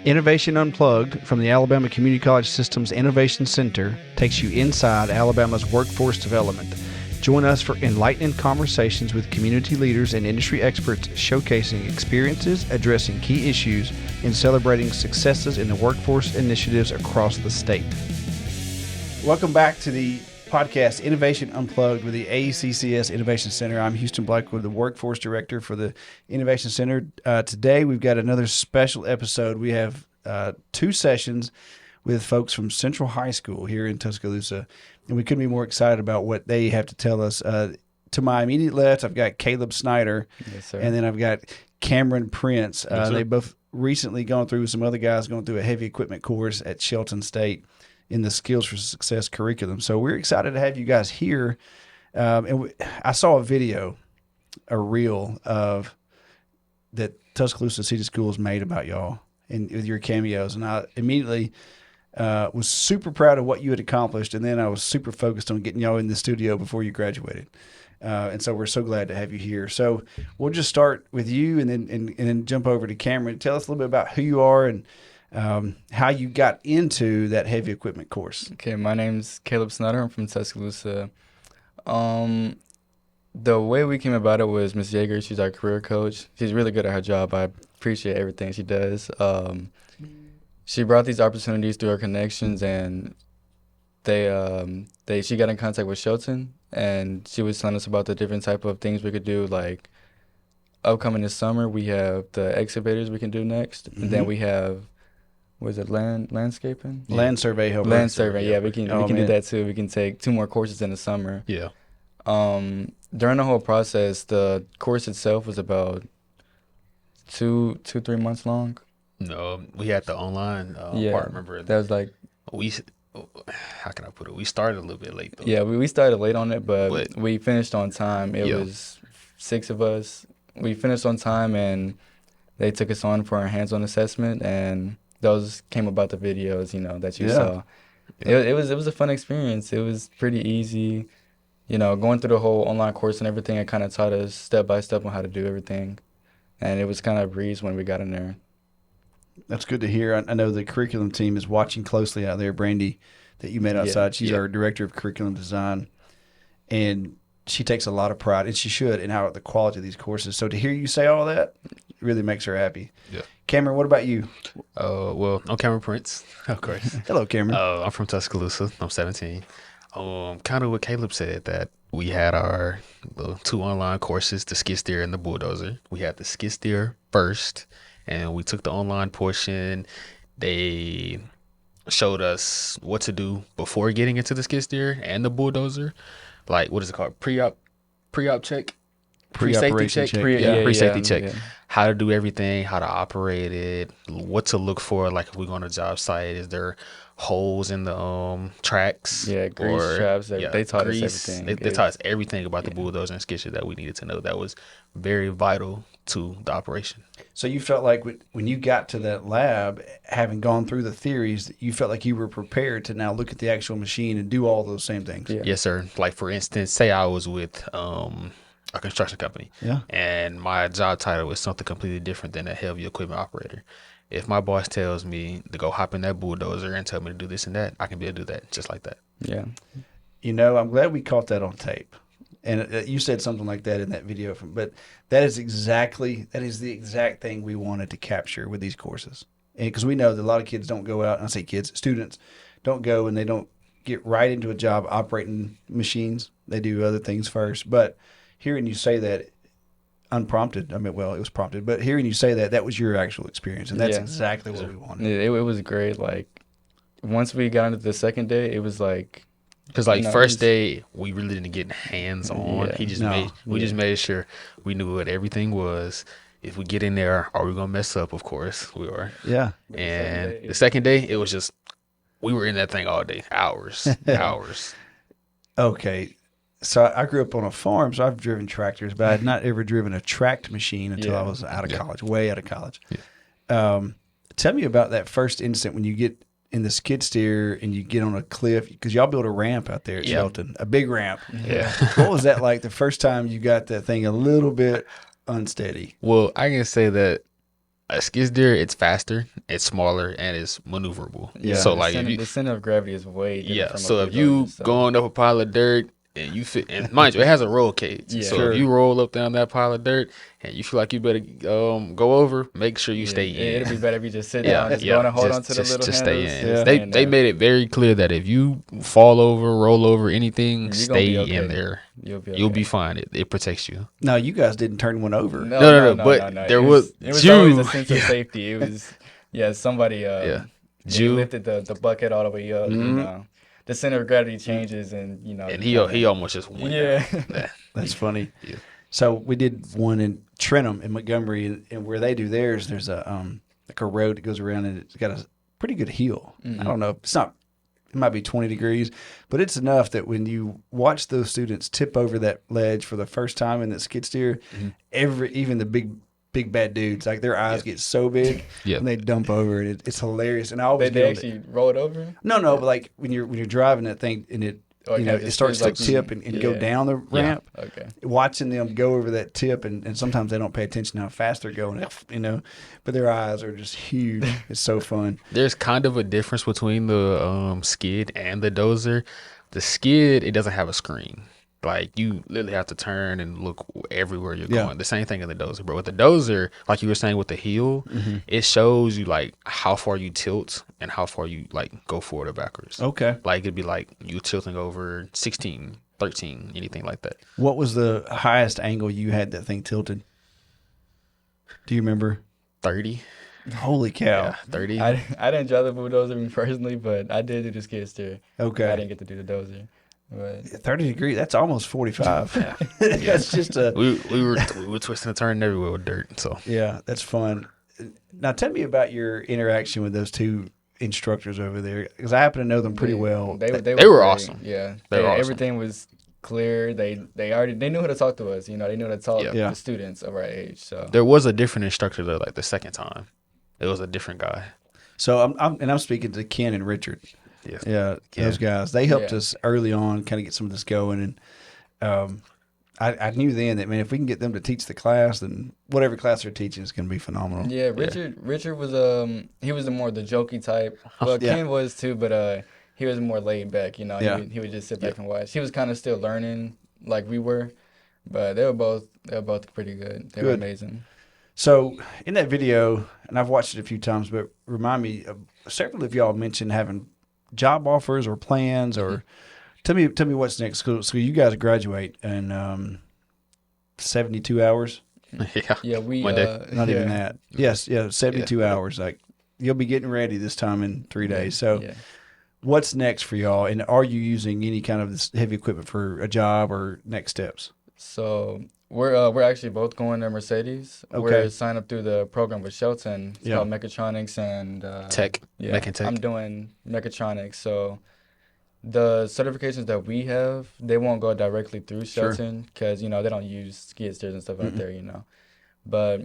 Innovation Unplugged from the Alabama Community College System's Innovation Center takes you inside Alabama's workforce development. Join us for enlightening conversations with community leaders and industry experts showcasing experiences, addressing key issues, and celebrating successes in the workforce initiatives across the state. Welcome back to the podcast Innovation Unplugged with the AECCS Innovation Center. I'm Houston Blackwood, the Workforce Director for the Innovation Center. Today we've got another special episode. We have two sessions with folks from Central High School here in Tuscaloosa, and we couldn't be more excited about what they have to tell us. To my immediate left, I've got Kaleb Snyder, yes, sir. And then I've got Kameron Prince. They both recently gone through, some other guys going through a heavy equipment course at Shelton State in the Skills for Success curriculum. So we're excited to have you guys here. I saw a video, a reel of that Tuscaloosa City Schools made about y'all and with your cameos. And I immediately was super proud of what you had accomplished. And then I was super focused on getting y'all in the studio before you graduated. And so we're so glad to have you here. So we'll just start with you and then jump over to Kameron. Tell us a little bit about who you are and how you got into that heavy equipment course. Okay, my name's Kaleb Snyder. I'm from Tuscaloosa. The way we came about it was Miss Yeager. She's our career coach. She's really good at her job. I appreciate everything she does. She brought these opportunities through her connections, and she got in contact with Shelton, and she was telling us about the different type of things we could do, like upcoming this summer. We have the excavators we can do next, and then we have landscaping? Land survey helper. Land survey, yeah. We can do that too. We can take 2 more courses in the summer. Yeah. During the whole process, the course itself was about 3 months long. No, we had the online part. Remember that was like how can I put it? We started a little bit late though. Yeah, we started late on it, but we finished on time. It was 6 of us. We finished on time, and they took us on for our hands-on assessment, and those came about the videos, that you saw. It was a fun experience. It was pretty easy, going through the whole online course and everything. It kind of taught us step by step on how to do everything, and it was kind of a breeze when we got in there. That's good to hear. I know the curriculum team is watching closely out there. Brandy, that you met outside, she's our director of curriculum design, and she takes a lot of pride, and she should, in how the quality of these courses. So to hear you say all that really makes her happy. Yeah. Cameron, what about you? Well, I'm Kameron Prince, of course. Hello, Cameron. I'm from Tuscaloosa. I'm 17. Kind of what Kaleb said, that we had our 2 online courses, the skid steer and the bulldozer. We had the skid steer first, and we took the online portion. They showed us what to do before getting into the skid steer and the bulldozer. Like, what is it called? Pre-op check? Pre-safety check? Pre-safety check. Yeah. How to do everything, how to operate it, what to look for, like if we go on a job site, is there holes in the tracks? Yeah, grease traps. They taught us everything. They taught us everything about the bulldozer and skid steer that we needed to know. That was very vital to the operation. So you felt like when you got to that lab, having gone through the theories, you felt like you were prepared to now look at the actual machine and do all those same things. Yeah. Yes, sir. Like, for instance, say I was with a construction company, and my job title was something completely different than a heavy equipment operator. If my boss tells me to go hop in that bulldozer and tell me to do this and that, I can be able to do that just like that. Yeah. I'm glad we caught that on tape. And you said something like that in that video, but that is the exact thing we wanted to capture with these courses. And because we know that a lot of kids don't go out, and I say kids, students don't go and they don't get right into a job operating machines. They do other things first. But hearing you say that unprompted, it was prompted, but hearing you say that was your actual experience, and that's exactly what we wanted. It was great. Like, once we got into the second day, it was like, because first day we really didn't get hands on. We just made sure we knew what everything was. If we get in there, are we gonna mess up? Of course we are. Yeah. And the second day, it was just, we were in that thing all day, hours. Okay. So I grew up on a farm, so I've driven tractors, but I had not ever driven a tracked machine until I was out of college, way out of college. Yeah. Tell me about that first instant when you get in the skid steer and you get on a cliff, because y'all built a ramp out there at Shelton, a big ramp. Yeah. What was that like the first time you got that thing a little bit unsteady? Well, I can say that a skid steer, it's faster, it's smaller, and it's maneuverable. Yeah. So the like center, if you, the center of gravity is way different yeah. from So a if you bulldozer, so. going up a pile of dirt and you fit, and mind you, it has a roll cage. Yeah. So Sure. if you roll up down that pile of dirt and you feel like you better go over, make sure you stay in. It'd be better if you just sit Yeah, down, just yeah. go on and hold Just- on to the just- little just handles. stay in. just Yeah. stay They in they there. made it very clear that if you fall over, roll over, anything, You're gonna stay be okay. in there. You'll be You'll be okay. fine. It protects you. No, you guys didn't turn one over. No, but there It was was Jew. always a sense of Yeah. safety. It was somebody Yeah. he Jew. lifted the bucket all the way up. You know, the center of gravity changes, and And you he almost just went Yeah. down. That's funny. Yeah. So we did one in Trenton in Montgomery, and where they do theirs, there's a like a road that goes around, and it's got a pretty good hill. I don't know. It's not. It might be 20 degrees, but it's enough that when you watch those students tip over that ledge for the first time in that skid steer, even the big bad dudes, like their eyes get so big Yeah. and they dump over it. It's hilarious. And I always They get on actually roll it over. no, but like when you're driving that thing and it it starts to tip and go down the ramp. Okay. Watching them go over that tip, and sometimes they don't pay attention to how fast they're going, but their eyes are just huge. It's so fun. There's kind of a difference between the skid and the dozer. The skid, it doesn't have a screen. Like you literally have to turn and look everywhere you're Yeah. going. The same thing in the dozer. But with the dozer, like you were saying with the heel, it shows you like how far you tilt and how far you like go forward or backwards. Okay. Like it'd be like you tilting over 16, 13, anything like that. What was the highest angle you had that thing tilted? Do you remember? 30. Holy cow. Yeah, 30. I didn't drive the bulldozer me personally, but I did do the skid steer. Okay. I didn't get to do the dozer. But 30 degrees, that's almost 45. That's just a, we were twisting and turning everywhere with dirt. So yeah, that's fun. Now tell me about your interaction with those two instructors over there, because I happen to know them pretty well. They were They were great. awesome. Yeah, They were awesome. Everything was clear. They knew how to talk to us. They knew how to talk Yeah. to the students of our age. So there was a different instructor though, like the second time. It was a different guy. So I'm speaking to Ken and Richard. Yes. Yeah, Yeah. those guys. They helped Yeah. us early on, kind of get some of this going, and I knew then that, man, if we can get them to teach the class, then whatever class they're teaching is going to be phenomenal. yeah, Richard was he was the more the jokey type. Well, Yeah. Ken was too, but he was more laid back. Yeah. He would just sit back and watch. He was kind of still learning like we were, but they were both pretty good. They were Good. amazing. So in that video, and I've watched it a few times, but remind me, several of y'all mentioned having job offers or plans, or tell me what's next. So you guys graduate in 72 hours? Yeah. Yeah, we Monday. Not yeah. even that. Yes, 72 hours. Like you'll be getting ready this time in 3 days. So Yeah. what's next for y'all? And are you using any kind of this heavy equipment for a job or next steps? So we're actually both going to Mercedes. Okay. We're signed up through the program with Shelton. It's Yeah. called mechatronics and Tech. Yeah, Mech and tech. I'm doing mechatronics. So the certifications that we have, they won't go directly through Sure. Shelton because they don't use skid steers and stuff out there. But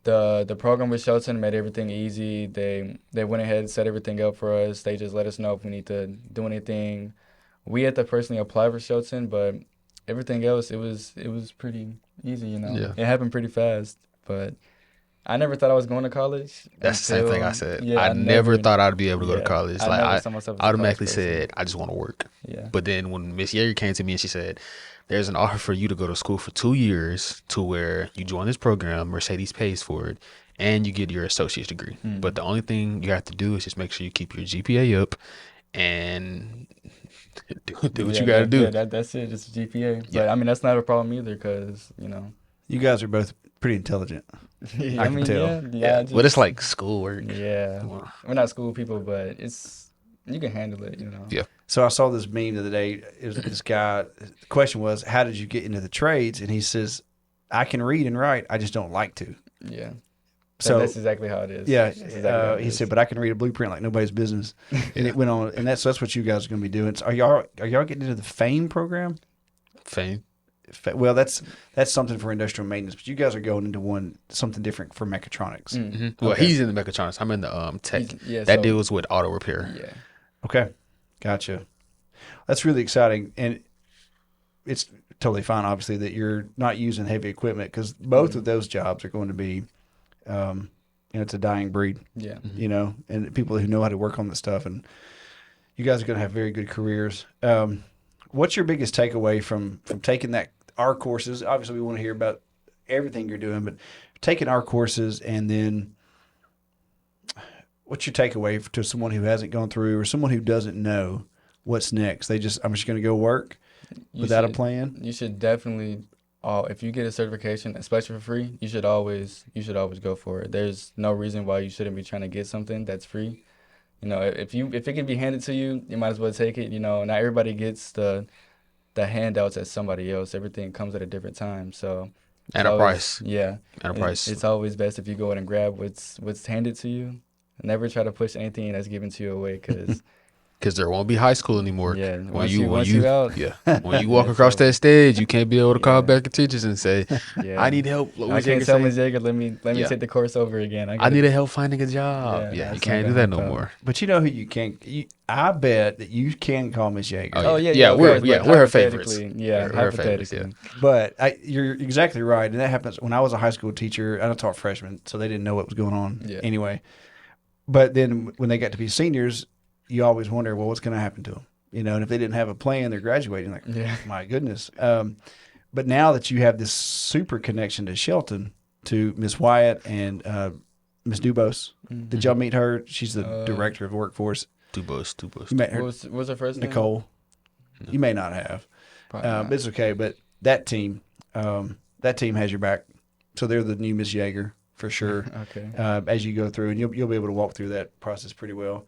the program with Shelton made everything easy. They went ahead and set everything up for us. They just let us know if we need to do anything. We had to personally apply for Shelton, but everything else, it was pretty easy, Yeah. It happened pretty fast, but I never thought I was going to college. That's the same thing I until- said. Yeah, I never thought I'd be able to go to yeah, college. I Like never I saw myself as a automatically college person. said, I just want to work. Yeah. But then when Miss Yeager came to me and she said, there's an offer for you to go to school for 2 years to where you join this program, Mercedes pays for it, and you get your associate's degree. But the only thing you have to do is just make sure you keep your GPA up and do what you got to do. Yeah, that's it. Just GPA. But I mean, that's not a problem either, because You guys are both pretty intelligent. I can tell. Yeah. But it's like schoolwork. Yeah, we're not school people, but you can handle it. Yeah. So I saw this meme the other day. It was this guy. The question was, how did you get into the trades? And he says, I can read and write. I just don't like to. Yeah. So that's exactly how it is. yeah, That's exactly how it he is. said, but I can read a blueprint like nobody's business. And it went on, and that's what you guys are going to be doing. So are y'all getting into the FAME program? Fame. Well, that's something for industrial maintenance, but you guys are going into something different for mechatronics. Well, Okay. he's in the mechatronics. I'm in the tech. Yeah, that so- deals with auto repair. Yeah. Okay, gotcha. That's really exciting, and it's totally fine, obviously, that you're not using heavy equipment, because both of those jobs are going to be it's a dying breed. Yeah. And people who know how to work on this stuff, and you guys are going to have very good careers. What's your biggest takeaway from taking our courses? Obviously, we want to hear about everything you're doing, but taking our courses, and then what's your takeaway to someone who hasn't gone through or someone who doesn't know what's next? I'm just going to go work without a plan. You should definitely, if you get a certification, especially for free, you should always go for it. There's no reason why you shouldn't be trying to get something that's free. If it can be handed to you, you might as well take it. Not everybody gets the handouts as somebody else. Everything comes at a different time. So at a price. Yeah. At a price. It's always best if you go ahead and grab what's handed to you. Never try to push anything that's given to you away, because there won't be high school anymore. Yeah. When Once you out. Yeah. When you walk across that stage, you can't be able to call back the teachers and say, "I need help." I can't tell Ms. Yeager, let me take the course over again. I need help finding a job. Yeah, you can't do that no more. But you know who you can. I bet that you can call Ms. Yeager. Oh yeah. Yeah, we're her favorites. Yeah, we're her favorites. Yeah. But you're exactly right, and that happens. When I was a high school teacher, I taught freshmen, so they didn't know what was going on anyway. But then when they got to be seniors, you always wonder, well, what's going to happen to them? And if they didn't have a plan, they're graduating. Like, my goodness. But now that you have this super connection to Shelton, to Miss Wyatt and Miss Dubose, did y'all meet her? She's the director of workforce. Dubose. You met her. What was her first name? Nicole. No. You may not have. But it's okay. But that team has your back. So they're the new Miss Yeager for sure. Okay. As you go through, and you'll be able to walk through that process pretty well.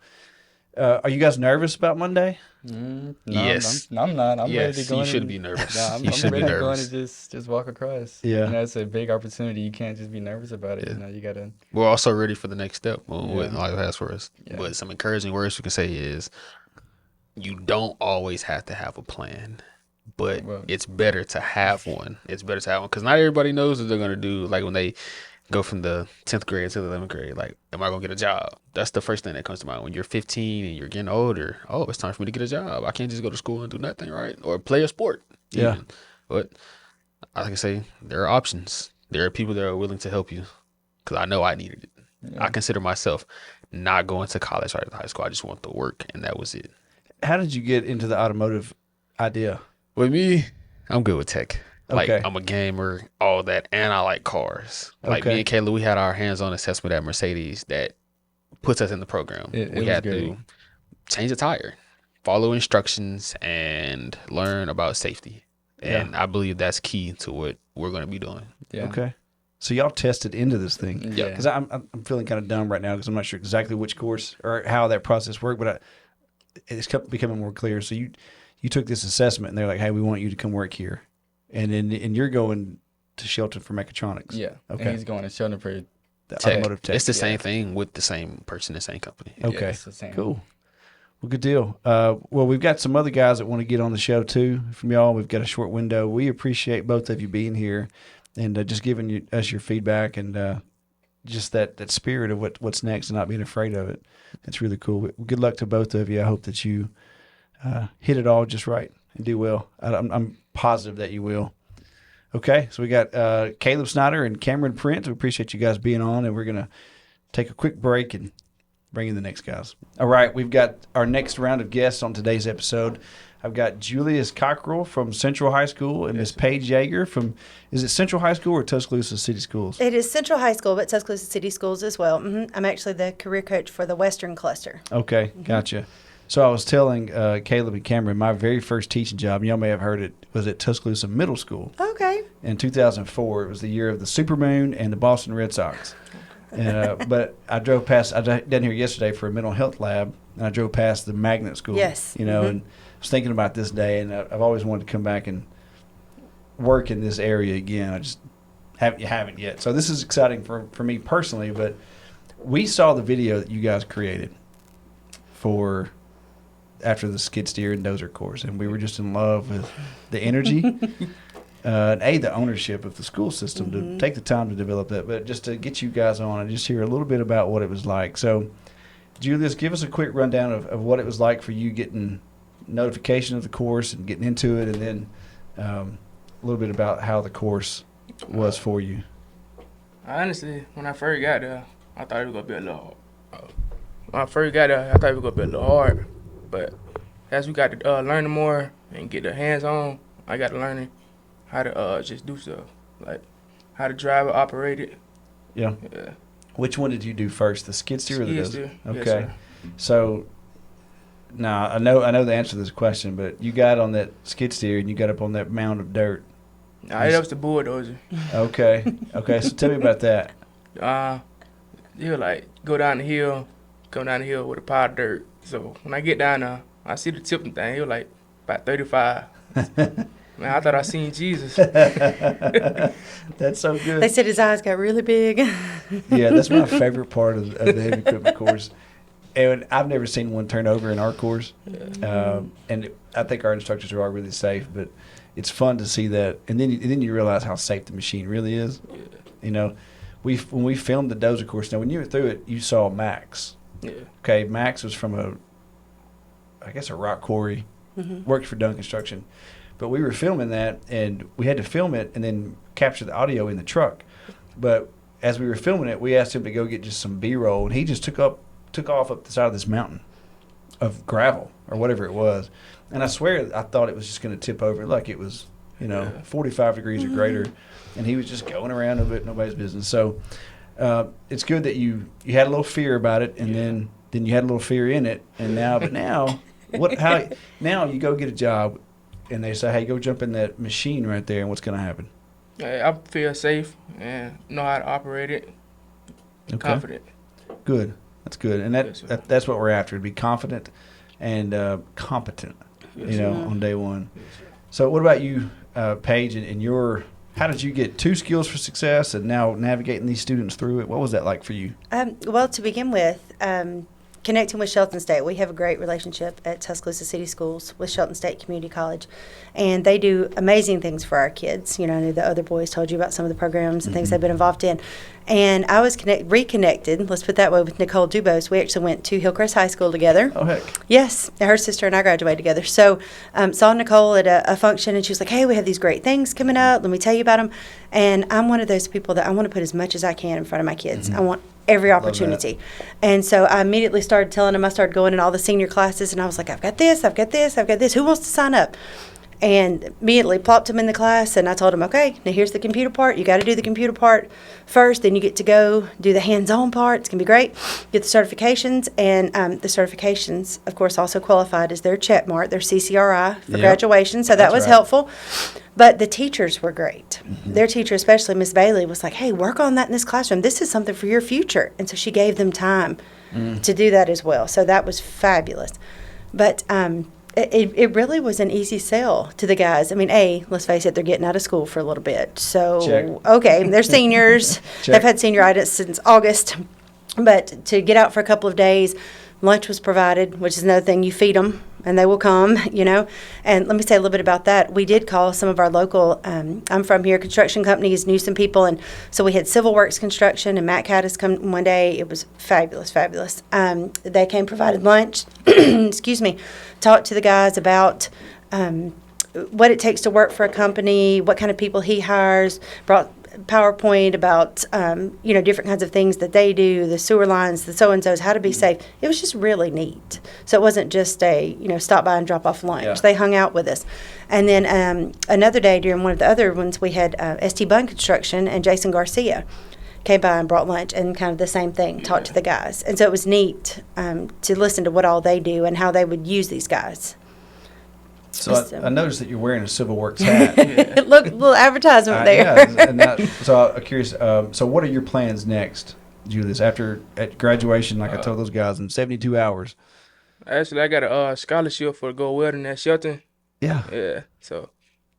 Are you guys nervous about Monday? No, Yes. I'm not. I'm ready to go. You should be nervous. No, I'm ready to go in and just walk across. Yeah. It's a big opportunity. You can't just be nervous about it. You got to. We're also ready for the next step. What life has for us. Yeah. But some encouraging words we can say is, you don't always have to have a plan, but it's better to have one. Because not everybody knows what they're going to do. Like when they go from the 10th grade to the 11th grade, like, am I going to get a job? That's the first thing that comes to mind. When you're 15 and you're getting older, it's time for me to get a job. I can't just go to school and do nothing, right? Or play a sport. Yeah. Even. But I can say there are options. There are people that are willing to help you, because I know I needed it. Yeah. I consider myself not going to college right after high school. I just want to work, and that was it. How did you get into the automotive idea? With me, I'm good with tech. Like, okay. I'm a gamer, all that, and I like cars. Like, me and Kaleb, we had our hands-on assessment at Mercedes that puts us in the program. We had to change a tire, follow instructions, and learn about safety. And I believe that's key to what we're going to be doing. Yeah. Okay. So y'all tested into this thing. Yeah. Because I'm feeling kind of dumb right now because I'm not sure exactly which course or how that process worked, but it's becoming more clear. So you took this assessment, and they're like, hey, we want you to come work here. And you're going to Shelton for mechatronics. Yeah. Okay. And he's going to Shelton for the automotive tech. It's the same thing with the same person, the same company. Okay. Yeah, it's the same. Cool. Well, good deal. Well, we've got some other guys that want to get on the show too from y'all. We've got a short window. We appreciate both of you being here and just giving us your feedback and just that spirit of what's next and not being afraid of it. That's really cool. Good luck to both of you. I hope that you hit it all just right and do well. I'm positive that you will. Okay, so we got Kaleb Snyder and Kameron Prince. We appreciate you guys being on, and we're going to take a quick break and bring in the next guys. All right, we've got our next round of guests on today's episode. I've got Julius Cockrell from Central High School and Miss Paige Yeager from, is it Central High School or Tuscaloosa City Schools? It is Central High School, but Tuscaloosa City Schools as well. Mm-hmm. I'm actually the career coach for the Western Cluster. Okay, gotcha. So I was telling Kaleb and Kameron, my very first teaching job, and y'all may have heard it, was at Tuscaloosa Middle School. Okay. In 2004, it was the year of the Supermoon and the Boston Red Sox. And but I drove past. I down here yesterday for a mental health lab, and I drove past the magnet school. Yes. And I was thinking about this day, and I've always wanted to come back and work in this area again. I just haven't yet. So this is exciting for me personally. But we saw the video that you guys created for after the skid steer and dozer course, and we were just in love with the energy. And the ownership of the school system to take the time to develop that, but just to get you guys on and just hear a little bit about what it was like. So, Julius, give us a quick rundown of what it was like for you getting notification of the course and getting into it, and then a little bit about how the course was for you. Honestly, when I first got there, I thought it was gonna be a little. When I first got there, I thought it was gonna be a little hard, but as we got to learning more and get the hands on, I got to learning how to just do stuff, like how to drive it, operate it. Yeah. Yeah. Which one did you do first, the skid steer or the Skid dozer? steer. Okay. Yes, sir. So now I know the answer to this question, but you got on that skid steer and you got up on that mound of dirt. Nah, that was the bulldozer. Okay. Okay. So tell me about that. He'll like come down the hill with a pile of dirt. So when I get down there, I see the tipping thing. He was like about 35. Man, I thought I seen Jesus. That's so good. They said his eyes got really big. Yeah, that's my favorite part of the heavy equipment course. And I've never seen one turn over in our course. And I think our instructors are really safe, but it's fun to see that. And then you realize how safe the machine really is. Yeah. You know, when we filmed the dozer course, now when you were through it, you saw Max. Yeah. Okay, Max was from a rock quarry, worked for Dunk Construction. But we were filming that, and we had to film it and then capture the audio in the truck. But as we were filming it, we asked him to go get just some B-roll, and he just took off up the side of this mountain of gravel or whatever it was. And I swear I thought it was just going to tip over like it was, 45 degrees or greater. And he was just going around of it, nobody's business. So it's good that you had a little fear about it, and then you had a little fear in it. And now you go get a job, and they say, hey, go jump in that machine right there, and what's going to happen? I feel safe and know how to operate it. Okay. Confident. Good. That's good. And that's what we're after, to be confident and competent, on day one. So what about you, Paige, and how did you get 2 skills for success and now navigating these students through it? What was that like for you? Well, to begin with, connecting with Shelton State, we have a great relationship at Tuscaloosa City Schools with Shelton State Community College, and they do amazing things for our kids. I know the other boys told you about some of the programs and things they've been involved in, and I was reconnected, let's put it that way, with Nicole Dubose. We actually went to Hillcrest High School together. Oh, heck. Yes, her sister and I graduated together. So saw Nicole at a function, and she was like, hey, we have these great things coming up. Let me tell you about them. And I'm one of those people that I want to put as much as I can in front of my kids. I want every opportunity. And so I immediately started telling them. I started going in all the senior classes, and I was like, I've got this, I've got this, I've got this. Who wants to sign up? And immediately plopped them in the class, and I told them, okay, now here's the computer part. You got to do the computer part first, then you get to go do the hands-on part. It's going to be great. Get the certifications, and the certifications, of course, also qualified as their check mark, their CCRI for graduation, so that was helpful. But the teachers were great. Their teacher, especially Miss Bailey, was like, hey, work on that in this classroom. This is something for your future. And so she gave them time to do that as well. So that was fabulous. But it really was an easy sell to the guys. I mean, let's face it, they're getting out of school for a little bit. So, Check. Okay, they're seniors. They've had senioritis since August. But to get out for a couple of days, lunch was provided, which is another thing. You feed them, and they will come, And let me say a little bit about that. We did call some of our local, I'm from here, construction companies, knew some people. And so we had Civil Works Construction, and Matt Caddis come one day. It was fabulous, fabulous. They came, provided lunch, excuse me, talked to the guys about what it takes to work for a company, what kind of people he hires, brought PowerPoint about, different kinds of things that they do, the sewer lines, the so-and-sos, how to be safe. It was just really neat. So it wasn't just a, stop by and drop off lunch. Yeah. They hung out with us. And then another day during one of the other ones, we had ST Bun Construction and Jason Garcia came by and brought lunch and kind of the same thing, talked to the guys. And so it was neat to listen to what all they do and how they would use these guys. So I noticed that you're wearing a Civil Works hat. Look, a little advertisement there. Yeah, so I'm curious. So what are your plans next, Julius? At graduation, like I told those guys, in 72 hours. Actually, I got a scholarship for go welding at Shelton. Yeah. Yeah. So,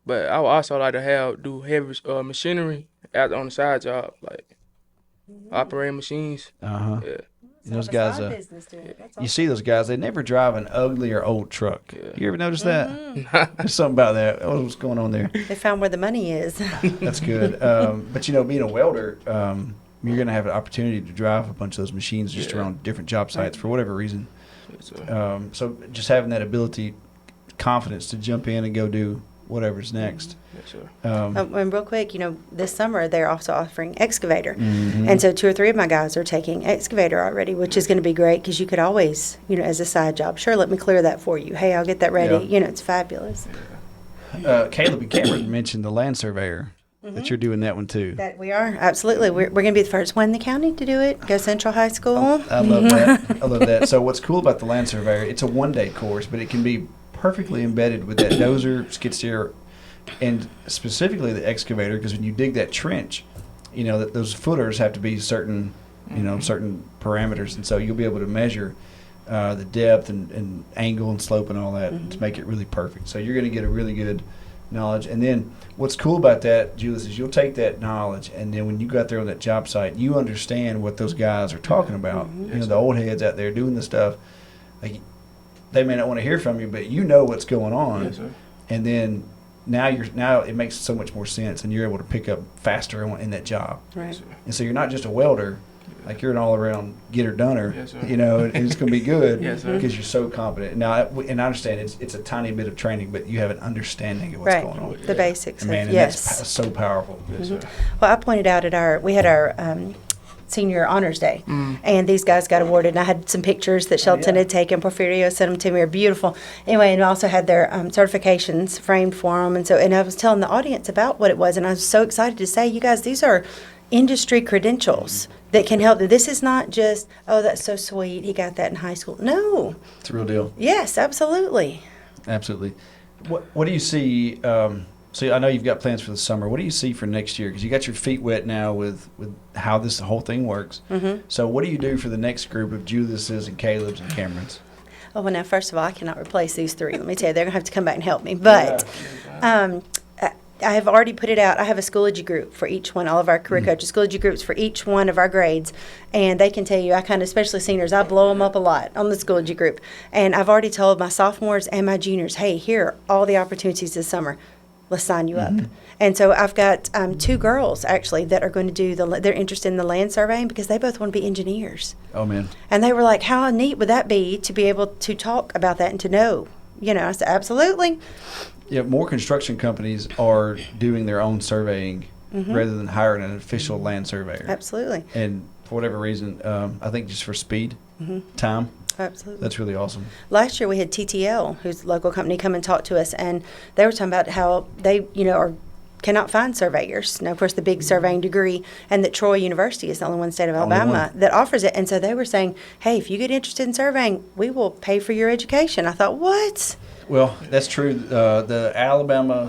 but I would also like to do heavy machinery on the side job, like operating machines. Yeah. Those guys, you You see those guys, they never drive an ugly or old truck. Yeah. You ever notice that? There's something about that. What's going on there? They found where the money is. That's good. But, being a welder, you're going to have an opportunity to drive a bunch of those machines just around different job sites for whatever reason. So just having that ability, confidence to jump in and go do whatever's next. Yes, sir. And real quick, this summer they're also offering excavator. Mm-hmm. And so 2 or 3 of my guys are taking excavator already, which is going to be great because you could always, as a side job, sure, let me clear that for you. Hey, I'll get that ready. Yeah. It's fabulous. Caleb and Cameron mentioned the land surveyor, that you're doing that one too. That we are, absolutely. We're going to be the first one in the county to do it. Go Central High School. I love that. I love that. So what's cool about the land surveyor, it's a one-day course, but it can be perfectly embedded with that dozer, skid steer, and specifically the excavator, because when you dig that trench, that those footers have to be certain, certain parameters, and so you'll be able to measure the depth and angle and slope and all that to make it really perfect. So you're going to get a really good knowledge. And then what's cool about that, Julius, is you'll take that knowledge, and then when you go out there on that job site, you understand what those guys are talking about. The old heads out there doing the stuff. Like, they may not want to hear from you, but you know what's going on. Yes, sir. And then now it makes so much more sense, and you're able to pick up faster in that job. Right. Yes, sir. And so you're not just a welder, like you're an all-around getter-doner, Yes, sir. and it's going to be good Yes, sir. because you're so competent. Now, and I understand it's a tiny bit of training, but you have an understanding of what's Right. going on. The basics. And man, and Yes. that's so powerful. Yes, sir. Well, I pointed out we had our senior honors day, and these guys got awarded, and I had some pictures that Shelton had taken. Porfirio sent them to me. They're beautiful. Anyway, and we also had their certifications framed for them, and I was telling the audience about what it was, and I was so excited to say, you guys, these are industry credentials that can help them. This is not just, oh, that's so sweet, he got that in high school. No. It's a real deal. Yes, absolutely. Absolutely. What do you see? So I know you've got plans for the summer. What do you see for next year? Because you got your feet wet now with how this whole thing works. So what do you do for the next group of Julius's and Caleb's and Cameron's? Oh, well, now, first of all, I cannot replace these 3. Let me tell you, they're going to have to come back and help me. But I have already put it out. I have a Schoology group for each one, all of our career coaches, Schoology groups for each one of our grades. And they can tell you, especially seniors, I blow them up a lot on the Schoology group. And I've already told my sophomores and my juniors, hey, here are all the opportunities this summer. Let's sign you up. And so I've got 2 girls, actually, that are going to do they're interested in the land surveying because they both want to be engineers. Oh, man. And they were like, how neat would that be to be able to talk about that and to know? I said, absolutely. Yeah, more construction companies are doing their own surveying rather than hiring an official land surveyor. Absolutely. And for whatever reason, I think just for speed, time, Absolutely. that's really awesome. Last year we had TTL, who's a local company, come and talk to us, and they were talking about how they, cannot find surveyors. Now, of course, the big surveying degree, and that Troy University is the only one in the state of Only Alabama one. that offers it. And so they were saying, hey, if you get interested in surveying, we will pay for your education. I thought, what? Well, that's true. The Alabama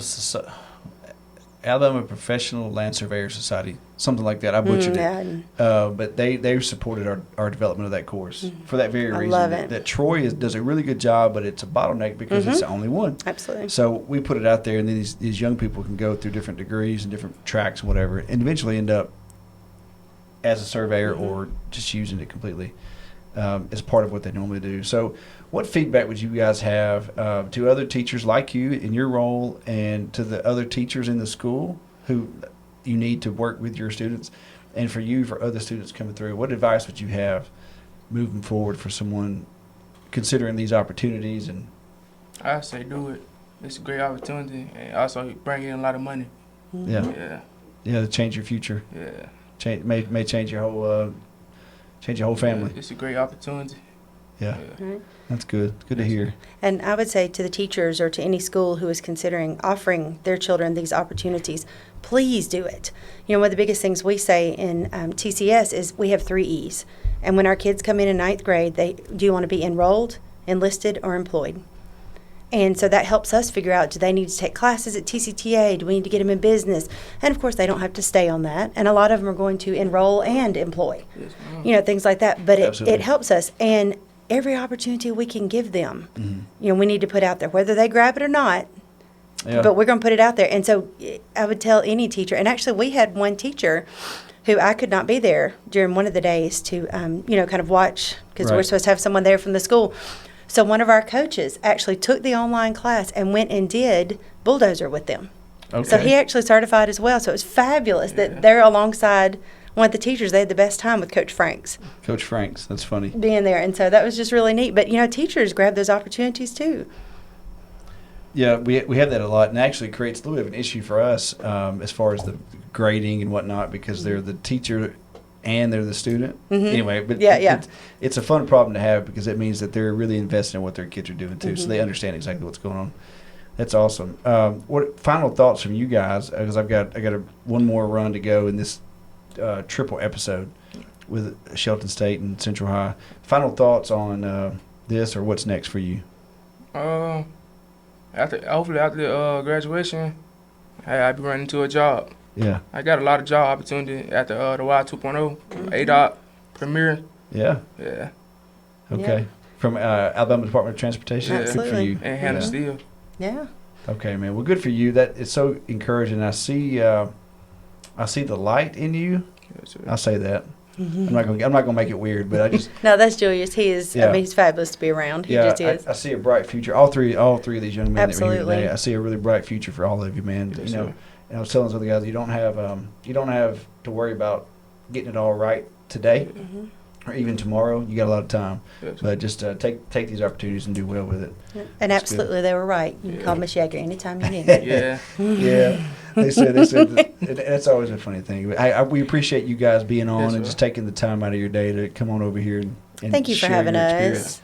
Professional Land Surveyor Society, something like that. I butchered it. But they supported our development of that course for that very I reason. love it. That Troy does a really good job, but it's a bottleneck because it's the only one. Absolutely. So we put it out there, and then these young people can go through different degrees and different tracks and whatever, and eventually end up as a surveyor or just using it completely as part of what they normally do. So what feedback would you guys have to other teachers like you in your role and to the other teachers in the school who you need to work with your students, and for other students coming through? What advice would you have moving forward for someone considering these opportunities? And I say do it. It's a great opportunity, and also bring in a lot of money. yeah, to change your future. Yeah. May change your whole family. Yeah, it's a great opportunity. Yeah. Right. That's good. It's good to hear. And I would say to the teachers or to any school who is considering offering their children these opportunities, please do it. One of the biggest things we say in TCS is we have 3 E's. And when our kids come in 9th grade, do you want to be enrolled, enlisted, or employed? And so that helps us figure out, do they need to take classes at TCTA? Do we need to get them in business? And, of course, they don't have to stay on that. And a lot of them are going to enroll and employ, things like that. But it helps us. And every opportunity we can give them, we need to put out there, whether they grab it or not. Yeah. But we're going to put it out there. And so I would tell any teacher, and actually we had one teacher who I could not be there during one of the days to, kind of watch, because we're Right. supposed to have someone there from the school. So one of our coaches actually took the online class and went and did bulldozer with them. Okay. So he actually certified as well. So it was fabulous that they're alongside one of the teachers. They had the best time with Coach Franks Coach Franks. That's funny. being there. And so that was just really neat. But, teachers grab those opportunities too. Yeah, we have that a lot, and actually creates a little bit of an issue for us as far as the grading and whatnot, because they're the teacher and they're the student. Anyway, but it's a fun problem to have because it means that they're really invested in what their kids are doing too, so they understand exactly what's going on. That's awesome. What final thoughts from you guys? Because I got one more run to go in this triple episode with Shelton State and Central High. Final thoughts on this, or what's next for you? Hopefully after graduation, I'll be running into a job. Yeah. I got a lot of job opportunity at the Y 2.0, ADOT, Premier. Yeah. Yeah. Okay. Yeah. From Alabama Department of Transportation. Absolutely. Good for you. And Hannah Steele. Yeah. Okay, man. Well, good for you. That is so encouraging. I see the light in you. Yes, sir. I'll say that. I'm not gonna make it weird, but I just No, that's Julius. He is. Yeah. I mean, he's fabulous to be around. He just is. I see a bright future. All three of these young men that were here Absolutely. today. I see a really bright future for all of you, man. Yes, you know, sir. and I was telling those other guys, you don't have to worry about getting it all right today or even tomorrow. You got a lot of time, Yes, sir. but just take these opportunities and do well with it. And That's absolutely, they were right. You can Yeah. call Miss Yeager anytime you need it. Yeah. Yeah, they said that's always a funny thing. But we appreciate you guys being on Yes, and sir. just taking the time out of your day to come on over here and Thank you for share having your us. experience.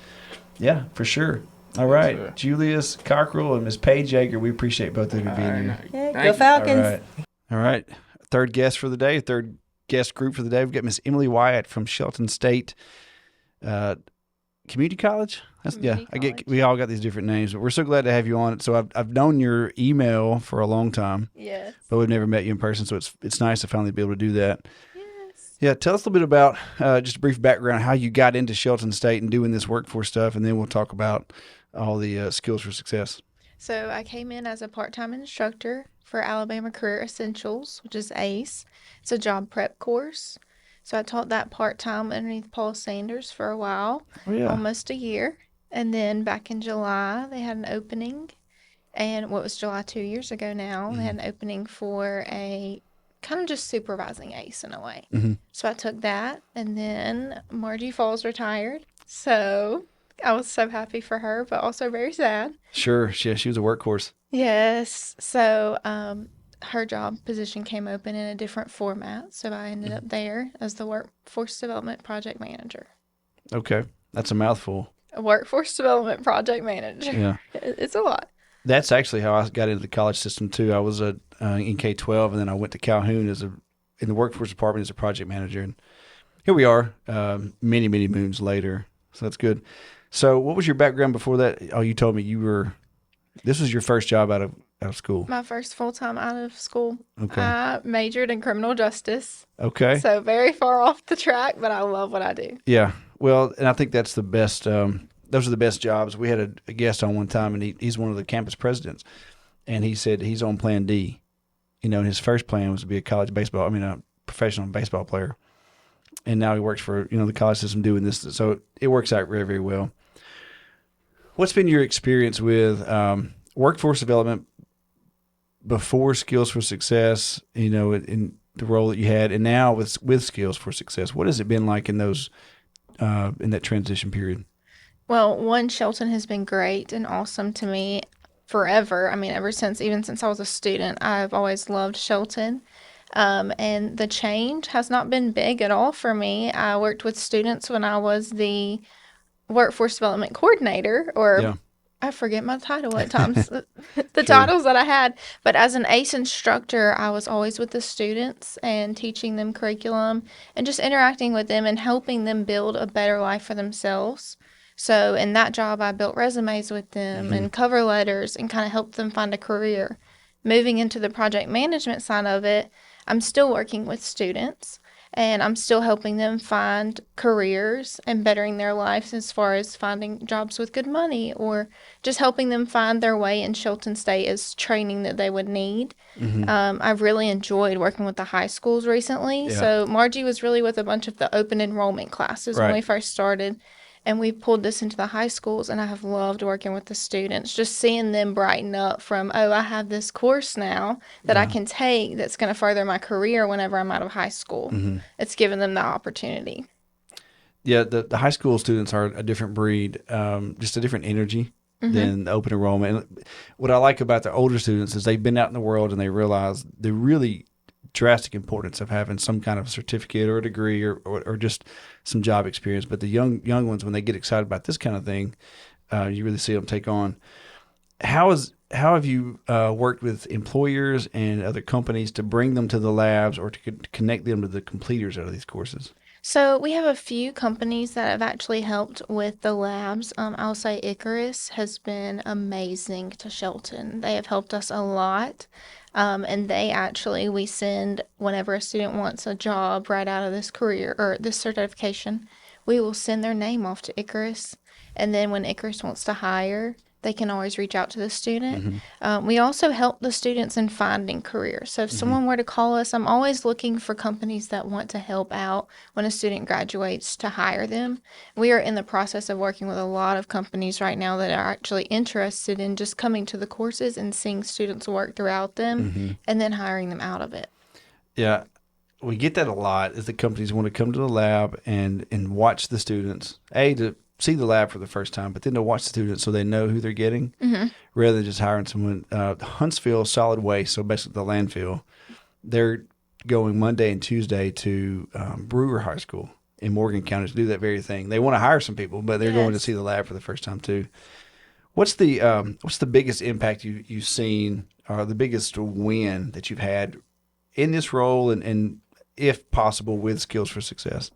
Yeah, for sure. All right, sir. Julius Cockrell and Miss Paige Yeager, we appreciate both of you being here. Yeah, Thank go you. Falcons. All right. Third guest for the day, third guest group for the day. We've got Miss Emily Wyatt from Shelton State Community College. We all got these different names, but we're so glad to have you on. So I've known your email for a long time, Yes. but we've never met you in person. So it's nice to finally be able to do that. Yes. Yeah, tell us a little bit about just a brief background, how you got into Shelton State and doing this workforce stuff, and then we'll talk about all the skills for success. So I came in as a part-time instructor for Alabama Career Essentials, which is ACE. It's a job prep course. So I taught that part-time underneath Paul Sanders for a while, Oh yeah, almost a year. And then back in July, they had an opening. And what was July 2 years ago now, they had an opening for a kind of just supervising ACE in a way. So I took that. And then Margie Falls retired. So I was so happy for her, but also very sad. sure. Yeah, she was a workhorse. Yes. So her job position came open in a different format. So I ended up there as the Workforce Development Project Manager. Okay, that's a mouthful. A Workforce Development Project Manager. Yeah. It's a lot. That's actually how I got into the college system too. I was in K-12, and then I went to Calhoun in the workforce department as a project manager. And here we are, many moons later. So that's good. So, what was your background before that? Oh, you told me this was your first job out of school. My first full time out of school. Okay. I majored in criminal justice. Okay. So very far off the track, but I love what I do. Yeah. Well, and I think that's the best. Those are the best jobs. We had a guest on one time, and he's one of the campus presidents, and he said he's on Plan D. You know, and his first plan was to be a professional baseball player, and now he works for the college system doing this. So it works out very, very well. What's been your experience with workforce development before Skills for Success? In the role that you had, and now with Skills for Success, what has it been like in those in that transition period? Well, one, Shelton has been great and awesome to me forever. I mean, even since I was a student, I've always loved Shelton. And the change has not been big at all for me. I worked with students when I was the workforce development coordinator, or I forget my title at times, the titles that I had. But as an ACE instructor, I was always with the students and teaching them curriculum and just interacting with them and helping them build a better life for themselves. So in that job, I built resumes with them and cover letters and kind of helped them find a career. Moving into the project management side of it, I'm still working with students and I'm still helping them find careers and bettering their lives as far as finding jobs with good money or just helping them find their way in Shelton State as training that they would need. I've really enjoyed working with the high schools recently. Yeah. So Margie was really with a bunch of the open enrollment classes when we first started. And we pulled this into the high schools, and I have loved working with the students, just seeing them brighten up from, I have this course now that I can take that's going to further my career whenever I'm out of high school. It's given them the opportunity. Yeah, the high school students are a different breed, just a different energy. than open enrollment. And what I like about the older students is they've been out in the world and they realize the really drastic importance of having some kind of certificate or a degree or just some job experience. But the young ones, when they get excited about this kind of thing, you really see them take on. How have you worked with employers and other companies to bring them to the labs or to connect them to the completers out of these courses? So we have a few companies that have actually helped with the labs. I'll say Icarus has been amazing to Shelton. They have helped us a lot. And we send, whenever a student wants a job right out of this career or this certification, we will send their name off to Icarus. And then when Icarus wants to hire, they can always reach out to the student. We also help the students in finding careers. So if someone were to call us, I'm always looking for companies that want to help out when a student graduates to hire them. We are in the process of working with a lot of companies right now that are actually interested in just coming to the courses and seeing students work throughout them and then hiring them out of it. Yeah. We get that a lot is that companies want to come to the lab and watch the students, to see the lab for the first time, but then to watch the students so they know who they're getting rather than just hiring someone. Huntsville Solid Waste, so basically the landfill, they're going Monday and Tuesday to Brewer High School in Morgan County to do that very thing. They want to hire some people, but they're going to see the lab for the first time too. What's the biggest impact you've seen or the biggest win that you've had in this role and if possible with Skills for Success?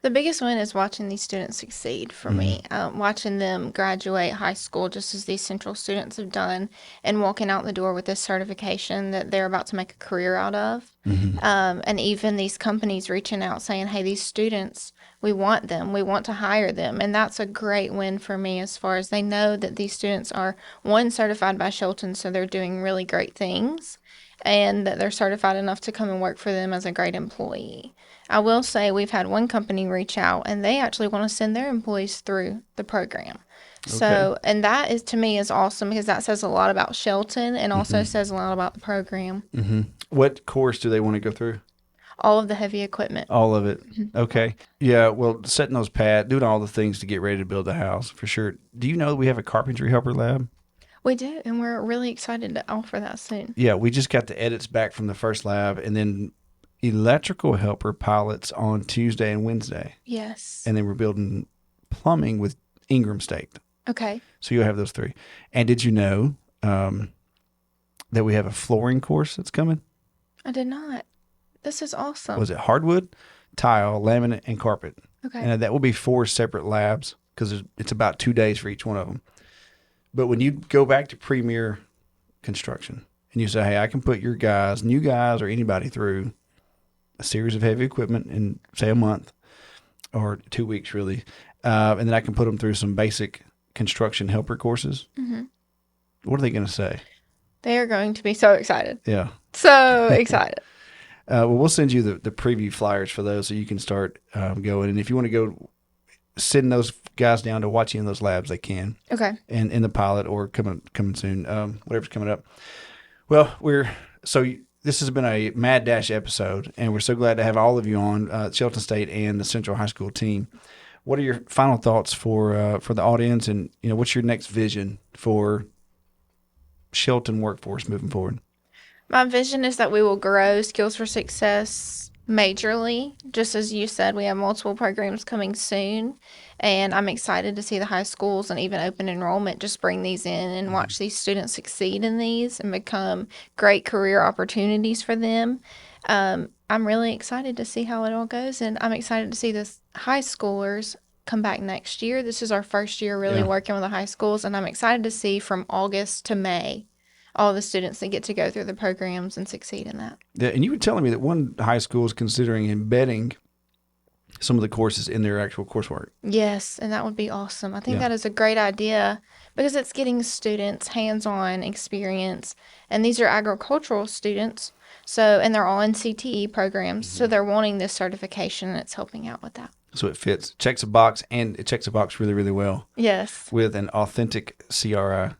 The biggest win is watching these students succeed for me, watching them graduate high school just as these Central students have done and walking out the door with this certification that they're about to make a career out of. And even these companies reaching out saying, hey, these students, we want them. We want to hire them. And that's a great win for me as far as they know that these students are, one, certified by Shelton, so they're doing really great things, and that they're certified enough to come and work for them as a great employee. I will say we've had one company reach out and they actually want to send their employees through the program. Okay. So, and that is to me is awesome because that says a lot about Shelton and also says a lot about the program. What course do they want to go through? All of the heavy equipment. All of it. Okay. Yeah. Well, setting those pads, doing all the things to get ready to build the house for sure. Do you know that we have a carpentry helper lab? We do, and we're really excited to offer that soon. Yeah, we just got the edits back from the first lab, and then electrical helper pilots on Tuesday and Wednesday. Yes. And then we're building plumbing with Ingram State. Okay. So you'll have those three. And did you know that we have a flooring course that's coming? I did not. This is awesome. Was it hardwood, tile, laminate, and carpet? Okay. And that will be 4 separate labs because it's about 2 days for each one of them. But when you go back to Premier Construction and you say, hey, I can put your guys, new guys or anybody through a series of heavy equipment in, say, a month or 2 weeks, really, and then I can put them through some basic construction helper courses, what are they going to say? They are going to be so excited. Yeah. So excited. Well, we'll send you the preview flyers for those so you can start going. And if you want to go send those guys down to watch you in those labs, they can. Okay. And in the pilot or coming soon, whatever's coming up. Well, this has been a Mad Dash episode, and we're so glad to have all of you on, Shelton State and the Central High School team. What are your final thoughts for the audience, and what's your next vision for Shelton workforce moving forward? My vision is that we will grow Skills for Success majorly. Just as you said, we have multiple programs coming soon, and I'm excited to see the high schools and even open enrollment just bring these in and watch these students succeed in these and become great career opportunities for them. I'm really excited to see how it all goes, and I'm excited to see the high schoolers come back next year. This is our first year really working with the high schools, and I'm excited to see from August to May all the students that get to go through the programs and succeed in that. Yeah, and you were telling me that one high school is considering embedding some of the courses in their actual coursework. Yes, and that would be awesome. I think that is a great idea because it's getting students hands-on experience, and these are agricultural students, and they're all in CTE programs, so they're wanting this certification, and it's helping out with that. So it fits, checks a box, and it checks a box really, really well. Yes. With an authentic CRI.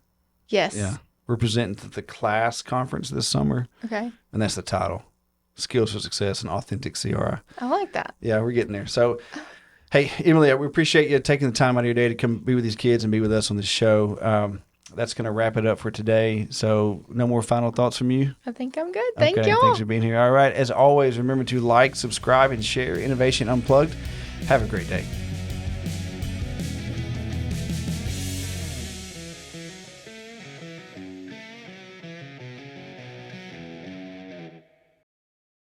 Yes. Yeah. We're presenting the class conference this summer. Okay. And that's the title, Skills for Success and Authentic CRI. I like that. Yeah, we're getting there. So, hey, Emily, we appreciate you taking the time out of your day to come be with these kids and be with us on this show. that's going to wrap it up for today. So no more final thoughts from you? I think I'm good. Thank okay, y'all. Thanks for being here. All right. As always, remember to like, subscribe, and share Innovation Unplugged. Have a great day.